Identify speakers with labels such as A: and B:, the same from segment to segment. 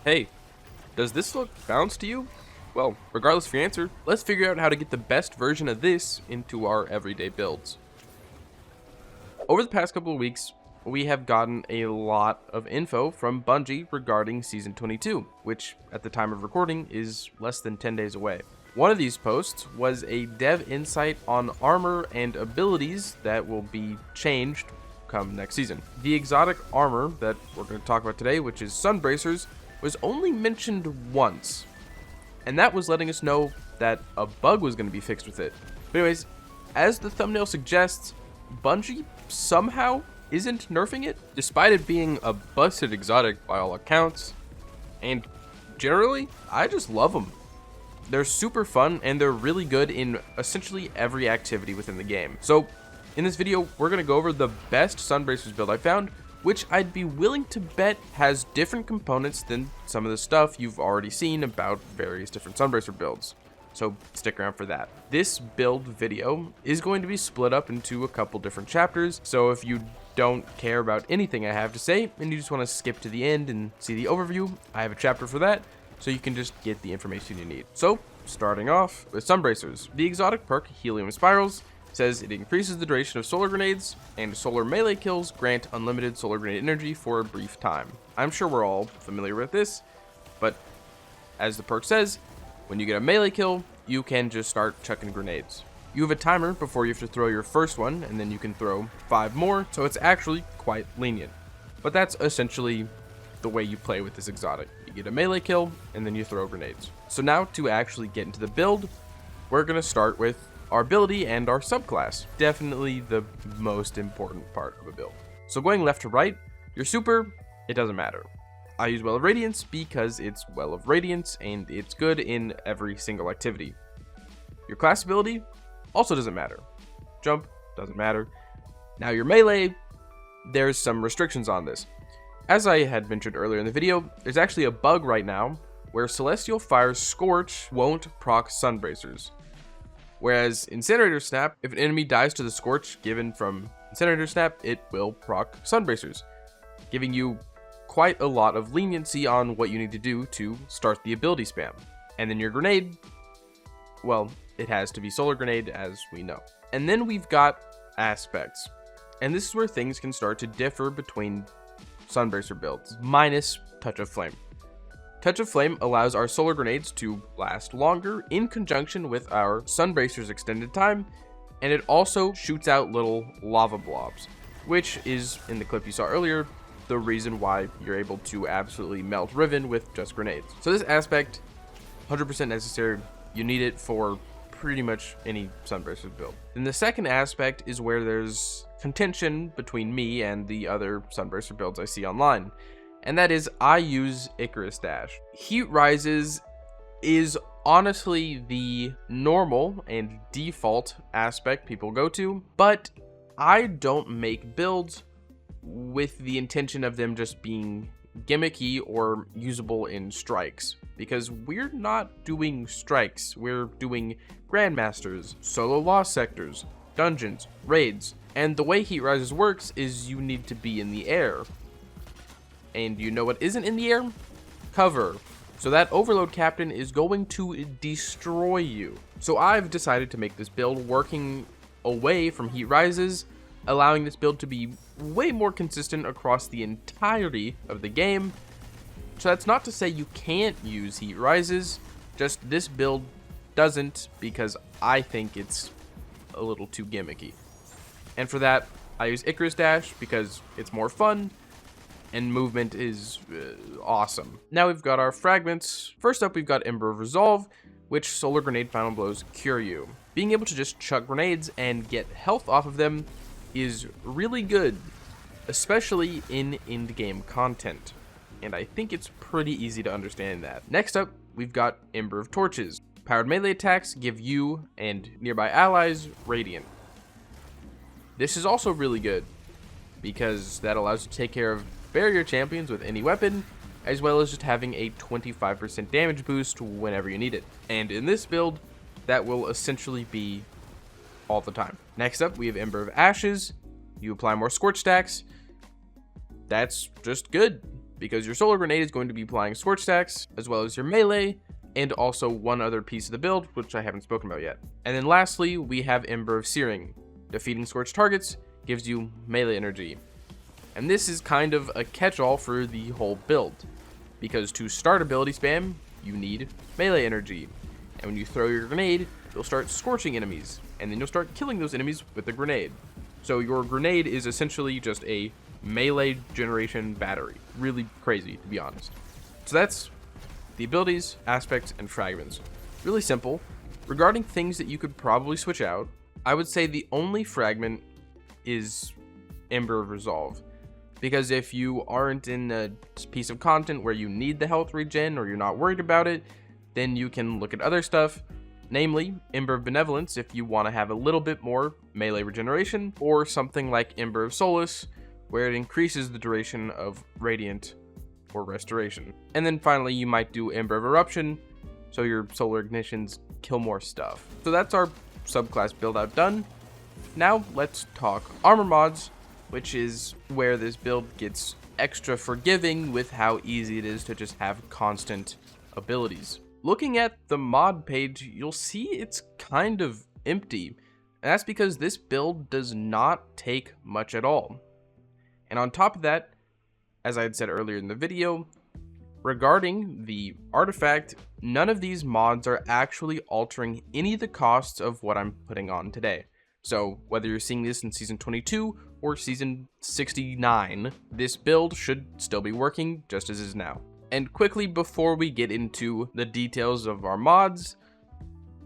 A: Hey, does this look balanced to you? Well, regardless of your answer, let's figure out how to get the best version of this into our everyday builds. Over the past couple of weeks, we have gotten a lot of info from Bungie regarding Season 22, which at the time of recording is less than 10 days away. One of these posts was a dev insight on armor and abilities that will be changed come next season. The exotic armor that we're going to talk about today, which is Sunbracers, was only mentioned once, and that was letting us know that a bug was going to be fixed with it. But anyways, as the thumbnail suggests, Bungie somehow isn't nerfing it, despite it being a busted exotic by all accounts, and generally, I just love them. They're super fun, and they're really good in essentially every activity within the game. So, in this video, we're going to go over the best Sunbracers build I found, which I'd be willing to bet has different components than some of the stuff you've already seen about various different Sunbracer builds. So stick around for that. This build video is going to be split up into a couple different chapters, so if you don't care about anything I have to say and you just want to skip to the end and see the overview, I have a chapter for that, so you can just get the information you need. So, starting off with Sunbracers. The exotic perk Helium Spirals says it increases the duration of solar grenades, and solar melee kills grant unlimited solar grenade energy for a brief time. I'm sure we're all familiar with this, but as the perk says, when you get a melee kill, you can just start chucking grenades. You have a timer before you have to throw your first one, and then you can throw 5 more, so it's actually quite lenient. But that's essentially the way you play with this exotic. You get a melee kill, and then you throw grenades. So now to actually get into the build, we're going to start with our ability and our subclass. Definitely the most important part of a build. So going left to right, your super, it doesn't matter. I use Well of Radiance because it's Well of Radiance and it's good in every single activity. Your class ability also doesn't matter. Jump doesn't matter. Now your melee, there's some restrictions on this. As I had mentioned earlier in the video, there's actually a bug right now where Celestial Fire's Scorch won't proc Sunbracers. Whereas Incinerator Snap, if an enemy dies to the Scorch given from Incinerator Snap, it will proc Sunbracers, giving you quite a lot of leniency on what you need to do to start the ability spam. And then your grenade, well, it has to be Solar Grenade, as we know. And then we've got aspects. And this is where things can start to differ between Sunbracer builds, minus Touch of Flame. Touch of Flame allows our solar grenades to last longer in conjunction with our Sunbracer's extended time, and it also shoots out little lava blobs, which is, in the clip you saw earlier, the reason why you're able to absolutely melt Riven with just grenades. So this aspect, 100% necessary. You need it for pretty much any Sunbracer build. Then the second aspect is where there's contention between me and the other Sunbracer builds I see online, and that is I use Icarus Dash. Heat Rises is honestly the normal and default aspect people go to, but I don't make builds with the intention of them just being gimmicky or usable in strikes, because we're not doing strikes, we're doing Grandmasters, solo lost sectors, dungeons, raids, and the way Heat Rises works is you need to be in the air. And you know what isn't in the air? Cover. So that Overload Captain is going to destroy you. So I've decided to make this build working away from Heat Rises, allowing this build to be way more consistent across the entirety of the game. So that's not to say you can't use Heat Rises, just this build doesn't because I think it's a little too gimmicky. And for that, I use Icarus Dash because it's more fun, and movement is awesome. Now we've got our Fragments. First up, we've got Ember of Resolve, which Solar Grenade Final Blows cure you. Being able to just chuck grenades and get health off of them is really good, especially in end-game content. And I think it's pretty easy to understand that. Next up, we've got Ember of Torches. Powered melee attacks give you and nearby allies Radiant. This is also really good, because that allows you to take care of barrier champions with any weapon, as well as just having a 25% damage boost whenever you need it. And in this build, that will essentially be all the time. Next up, we have Ember of Ashes. You apply more Scorch stacks. That's just good. because your solar grenade is going to be applying scorch stacks, as well as your melee, and also one other piece of the build, which I haven't spoken about yet. And then lastly, we have Ember of Searing. Defeating scorched targets gives you melee energy. And this is kind of a catch-all for the whole build, because to start ability spam, you need melee energy. And when you throw your grenade, you'll start scorching enemies, and then you'll start killing those enemies with the grenade. So your grenade is essentially just a melee generation battery. Really crazy, to be honest. So that's the abilities, aspects, and fragments. Really simple. Regarding things that you could probably switch out, I would say the only fragment is Ember of Resolve. Because if you aren't in a piece of content where you need the health regen or you're not worried about it, then you can look at other stuff, namely Ember of Benevolence if you want to have a little bit more melee regeneration, or something like Ember of Solace, where it increases the duration of Radiant or Restoration. And then finally, you might do Ember of Eruption, so your solar ignitions kill more stuff. So that's our subclass build out done. Now let's talk armor mods, which is where this build gets extra forgiving with how easy it is to just have constant abilities. Looking at the mod page, you'll see it's kind of empty, and that's because this build does not take much at all. And on top of that, as I had said earlier in the video, regarding the artifact, none of these mods are actually altering any of the costs of what I'm putting on today. So whether you're seeing this in Season 22 or Season 69, this build should still be working just as is now. And quickly, before we get into the details of our mods,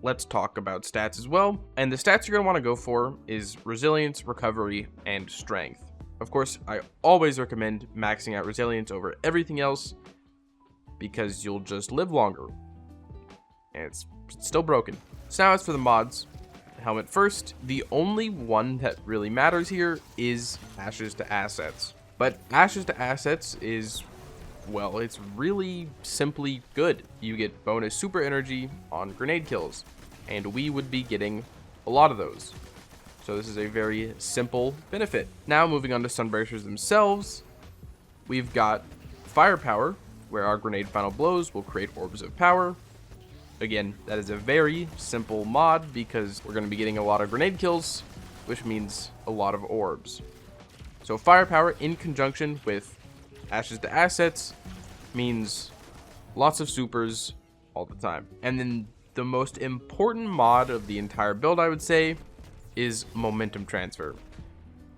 A: let's talk about stats as well. And the stats you're going to want to go for is Resilience, Recovery, and Strength. Of course, I always recommend maxing out Resilience over everything else, because you'll just live longer. And it's still broken. So now as for the mods, helmet first, the only one that really matters here is Ashes to Assets. But Ashes to Assets is, well, it's really simply good. You get bonus super energy on grenade kills, and we would be getting a lot of those. So this is a very simple benefit. Now moving on to Sunbracers themselves, we've got Firepower, where our grenade final blows will create orbs of power. Again, that is a very simple mod because we're going to be getting a lot of grenade kills, which means a lot of orbs. So Firepower in conjunction with Ashes to Assets means lots of supers all the time. And then the most important mod of the entire build, I would say, is Momentum Transfer.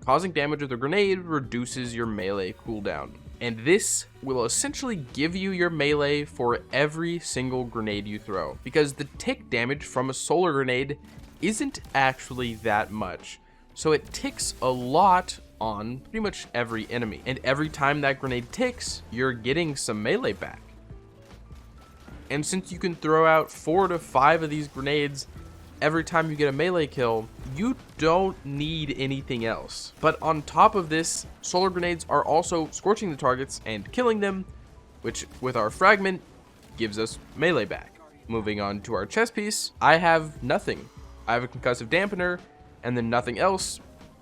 A: Causing damage with a grenade reduces your melee cooldown. And this will essentially give you your melee for every single grenade you throw, because the tick damage from a solar grenade isn't actually that much. So it ticks a lot on pretty much every enemy. And every time that grenade ticks, you're getting some melee back. And since you can throw out 4 to 5 of these grenades every time you get a melee kill, you don't need anything else. But on top of this, solar grenades are also scorching the targets and killing them, which with our fragment gives us melee back. Moving on to our chest piece, I have nothing. I have a concussive dampener and then nothing else,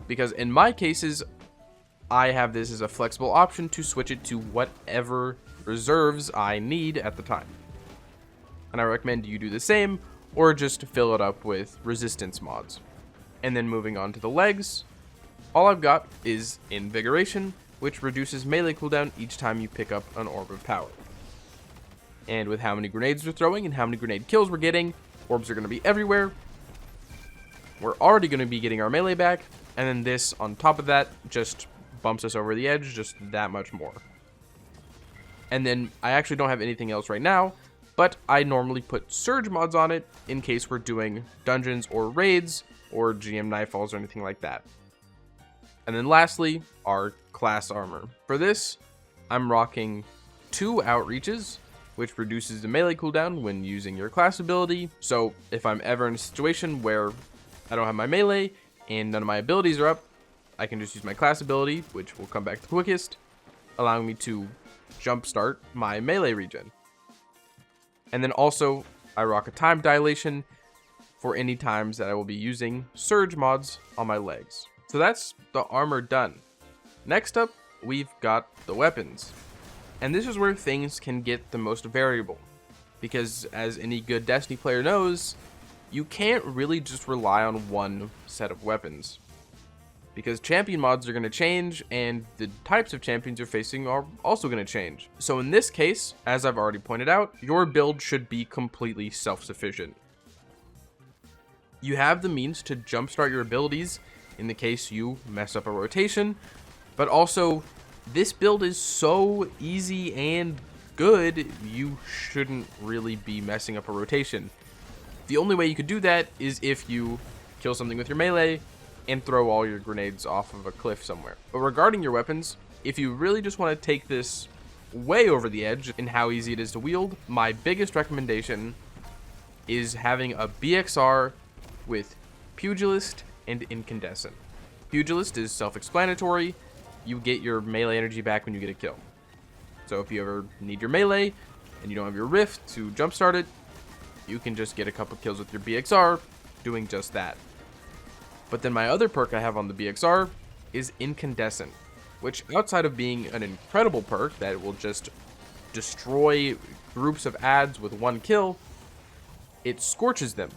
A: because in my cases, I have this as a flexible option to switch it to whatever reserves I need at the time. And I recommend you do the same, or just to fill it up with resistance mods. And then moving on to the legs, all I've got is Invigoration, which reduces melee cooldown each time you pick up an orb of power. And with how many grenades we're throwing and how many grenade kills we're getting, orbs are going to be everywhere. We're already going to be getting our melee back, and then this on top of that just bumps us over the edge just that much more. And then I actually don't have anything else right now, but I normally put surge mods on it in case we're doing dungeons or raids or GM Nightfalls or anything like that. And then lastly, our class armor. For this, I'm rocking 2 outreaches, which reduces the melee cooldown when using your class ability. So if I'm ever in a situation where I don't have my melee and none of my abilities are up, I can just use my class ability, which will come back the quickest, allowing me to jumpstart my melee regen. And then also, I rock a time dilation for any times that I will be using surge mods on my legs. So that's the armor done. Next up, we've got the weapons. And this is where things can get the most variable, because as any good Destiny player knows, you can't really just rely on one set of weapons, because champion mods are going to change and the types of champions you're facing are also going to change. So in this case, as I've already pointed out, your build should be completely self-sufficient. You have the means to jumpstart your abilities in the case you mess up a rotation, but also this build is so easy and good, you shouldn't really be messing up a rotation. The only way you could do that is if you kill something with your melee and throw all your grenades off of a cliff somewhere. But regarding your weapons, if you really just want to take this way over the edge in how easy it is to wield, my biggest recommendation is having a BXR with Pugilist and Incandescent. Pugilist is self-explanatory. You get your melee energy back when you get a kill. So if you ever need your melee and you don't have your Rift to jumpstart it, you can just get a couple kills with your BXR doing just that. But then my other perk I have on the BXR is Incandescent, which outside of being an incredible perk that will just destroy groups of adds with one kill, it scorches them,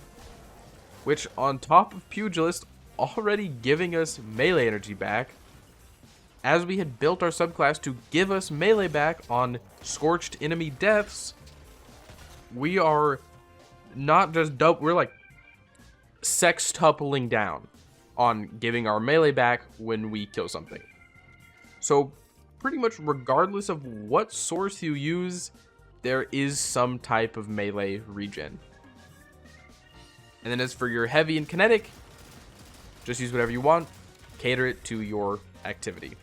A: which on top of Pugilist already giving us melee energy back, as we had built our subclass to give us melee back on scorched enemy deaths, we are not just we're like sextupling down on giving our melee back when we kill something. So pretty much regardless of what source you use, there is some type of melee regen. And then as for your heavy and kinetic, just use whatever you want, cater it to your activity.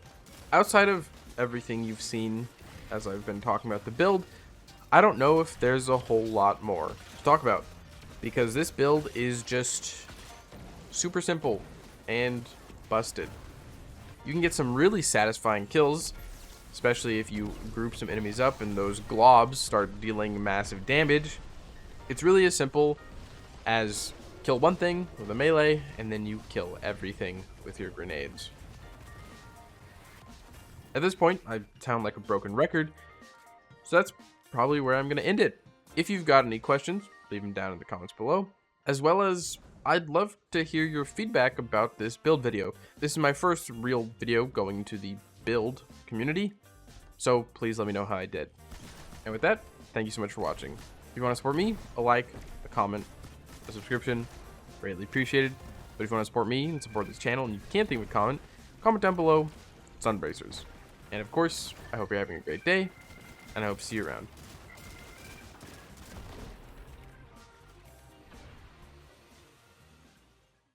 A: Outside of everything you've seen as I've been talking about the build, I don't know if there's a whole lot more to talk about, because this build is just super simple and busted. You can get some really satisfying kills, especially if you group some enemies up and those globs start dealing massive damage. It's really as simple as kill one thing with a melee and then you kill everything with your grenades. At this point, I sound like a broken record, so that's probably where I'm going to end it. If you've got any questions, leave them down in the comments below, as well as I'd love to hear your feedback about this build video. This is my first real video going to the build community, so please let me know how I did. And with that, thank you so much for watching. If you want to support me, a like, a comment, a subscription, greatly appreciated. But if you want to support me and support this channel and you can't think of a comment down below, Sunbracers. And of course, I hope you're having a great day, and I hope to see you around.